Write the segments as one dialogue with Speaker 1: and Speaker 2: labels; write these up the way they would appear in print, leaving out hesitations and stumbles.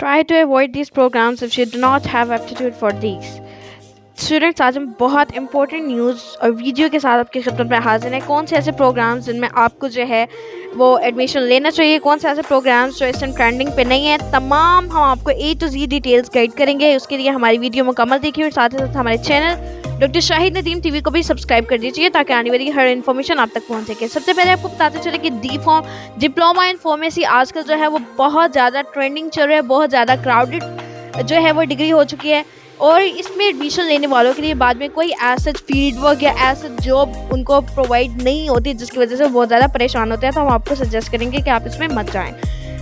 Speaker 1: Try to avoid these programs if you do not have aptitude for these. Students, आज हम बहुत important news और video के साथ आपकी खिदमत में हाजिर हैं। कौन से ऐसे प्रोग्राम्स जिनमें आपको जो है वो एडमिशन लेना चाहिए, कौन से ऐसे प्रोग्राम्स जो इस टाइम ट्रेंडिंग पे नहीं है, तमाम हम आपको A to Z details guide करेंगे। उसके लिए हमारी वीडियो मुकम्मल देखिए और साथ ही साथ हमारे channel doctor Shahid Nadeem TV को भी सब्सक्राइब कर दीजिए ताकि आने वाली हर इन्फॉर्मेशन आप तक पहुंच सके। सबसे पहले आपको बताते चले कि D form diploma in pharmacy आजकल जो है वो बहुत ज़्यादा ट्रेंडिंग चल रहा है, बहुत ज़्यादा क्राउडेड जो है वो डिग्री हो चुकी है और इसमें एडमिशन लेने वालों के लिए बाद में कोई ऐसा फील्ड वर्क या ऐसा जॉब उनको प्रोवाइड नहीं होती, जिसकी वजह से बहुत ज़्यादा परेशान होते हैं। तो हम आपको सजेस्ट करेंगे कि आप इसमें मत जाएं।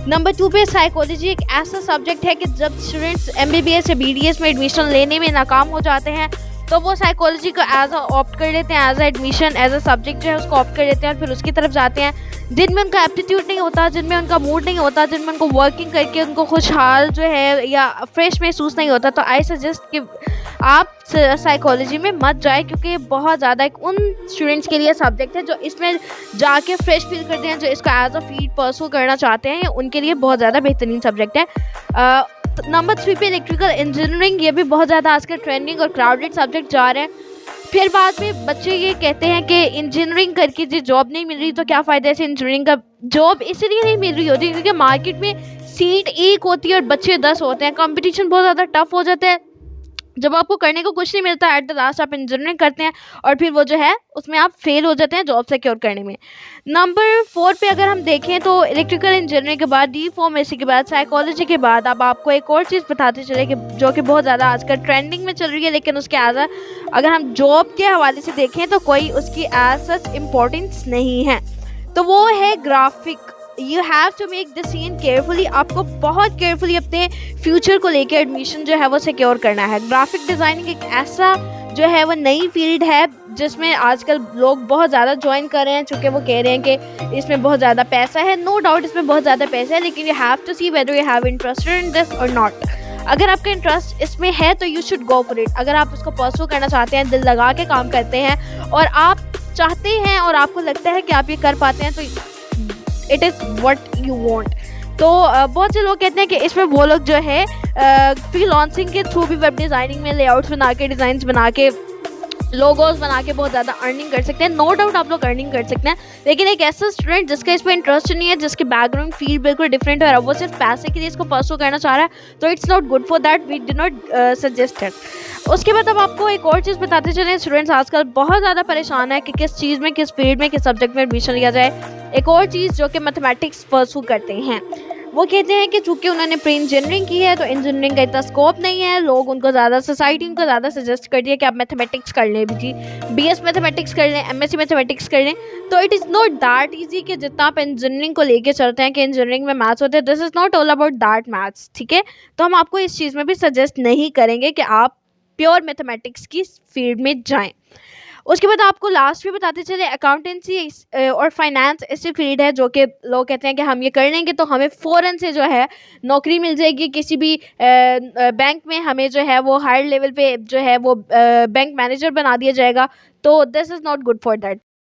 Speaker 1: नंबर 2 पे साइकोलॉजी एक ऐसा सब्जेक्ट है कि जब स्टूडेंट्स MBBS या BDS में एडमिशन लेने में नाकाम हो जाते हैं तो वो साइकोलॉजी को एज अ ऑप्ट कर लेते हैं, as a admission as a subject जो है उसको ऑप्ट कर लेते हैं और फिर उसकी तरफ जाते हैं जिनमें उनका एप्टीट्यूड नहीं होता, जिनमें उनका मूड नहीं होता, जिनमें उनको वर्किंग करके उनको खुशहाल जो है या फ्रेश महसूस नहीं होता। तो आई सजेस्ट कि आप साइकोलॉजी में मत जाए क्योंकि ये बहुत ज़्यादा एक उन स्टूडेंट्स के लिए सब्जेक्ट है जो इसमें जाके फ्रेश फील करते हैं, जो इसको एज अ फील्ड परस्यू करना चाहते हैं, उनके लिए बहुत ज़्यादा बेहतरीन सब्जेक्ट है। नंबर 3 पे इलेक्ट्रिकल इंजीनियरिंग, ये भी बहुत ज़्यादा आजकल ट्रेंडिंग और क्राउडेड सब्जेक्ट जा रहे हैं। फिर बाद में बच्चे ये कहते हैं कि इंजीनियरिंग करके जो जॉब नहीं मिल रही तो क्या फ़ायदा है इंजीनियरिंग का। जॉब इसलिए नहीं मिल रही होती क्योंकि मार्केट में सीट एक होती है और बच्चे 10 होते हैं, कंपटीशन बहुत ज़्यादा टफ हो जाता है। जब आपको करने को कुछ नहीं मिलता, एट द लास्ट आप इंजीनियरिंग करते हैं और फिर वो जो है उसमें आप फेल हो जाते हैं जॉब सिक्योर करने में। नंबर 4 पे अगर हम देखें तो इलेक्ट्रिकल इंजीनियरिंग के बाद डी फार्मेसी के बाद साइकोलॉजी के बाद अब आपको एक और चीज़ बताते चले कि जो कि बहुत ज़्यादा आजकल ट्रेंडिंग में चल रही है, लेकिन उसके एज अगर हम जॉब के हवाले से देखें तो कोई उसकी एज सच इम्पोर्टेंस नहीं है, तो वो है graphic. You have to make decision carefully, आपको बहुत केयरफुली अपने फ्यूचर को लेकर एडमिशन जो है वो सिक्योर करना है। ग्राफिक डिज़ाइनिंग एक ऐसा जो है वो नई फील्ड है जिसमें आजकल लोग बहुत ज़्यादा ज्वाइन कर रहे हैं, चूँकि वो कह रहे हैं कि इसमें बहुत ज़्यादा पैसा है। नो डाउट इसमें बहुत ज़्यादा पैसा है, लेकिन you have to see whether you have interested in this और नॉट। अगर आपका इंटरेस्ट इसमें है तो you should go for it. अगर आप उसको परस्यू करना चाहते हैं, दिल लगा के काम करते हैं और आप चाहते हैं और आपको लगता है कि आप ये कर पाते हैं, तो it is what you want. तो बहुत से लोग कहते हैं कि इसमें वो लोग जो है फ्रीलांसिंग के थ्रू भी वेब डिज़ाइनिंग में लेआउट्स बना के, डिज़ाइंस बना के, लोगोस बना के बहुत ज़्यादा अर्निंग कर सकते हैं। नो डाउट आप लोग अर्निंग कर सकते हैं, लेकिन एक ऐसा स्टूडेंट जिसका इस पर इंटरेस्ट नहीं है, जिसके बैकग्राउंड फील्ड बिल्कुल डिफरेंट है और वो सिर्फ पैसे के लिए इसको परस्यू करना चाह रहा है, तो it's not good for that, we do not suggest it. उसके बाद अब आपको एक और चीज़ बताते चलें, स्टूडेंट्स आजकल बहुत ज़्यादा परेशान है कि किस चीज़ में, किस फील्ड में, किस सब्जेक्ट में एडमिशन लिया जाए। एक और चीज़ जो कि मैथमेटिक्स परस्यू करते हैं, वो कहते हैं कि चूँकि उन्होंने प्री इंजीनियरिंग की है तो इंजीनियरिंग का इतना स्कोप नहीं है, लोग उनको ज़्यादा, सोसाइटी उनको ज़्यादा सजेस्ट कर दिया कि आप मैथमेटिक्स कर लें जी, BS मैथमेटिक्स कर लें, MSc मैथमेटिक्स कर लें। तो it is not that easy कि जितना आप इंजीनियरिंग को लेके चलते हैं कि इंजीनियरिंग में मैथ्स होते हैं, this is not all about that maths, ठीक है। तो हम आपको इस चीज़ में भी सजेस्ट नहीं करेंगे कि आप प्योर मैथमेटिक्स की फील्ड में जाएँ। उसके बाद आपको लास्ट में बताते चले अकाउंटेंसी और फाइनेंस ऐसी फील्ड है जो कि लोग कहते हैं कि हम ये कर लेंगे तो हमें फ़ौरन से जो है नौकरी मिल जाएगी किसी भी बैंक में, हमें जो है वो हायर लेवल पे जो है वो बैंक मैनेजर बना दिया जाएगा। तो this is not good for that.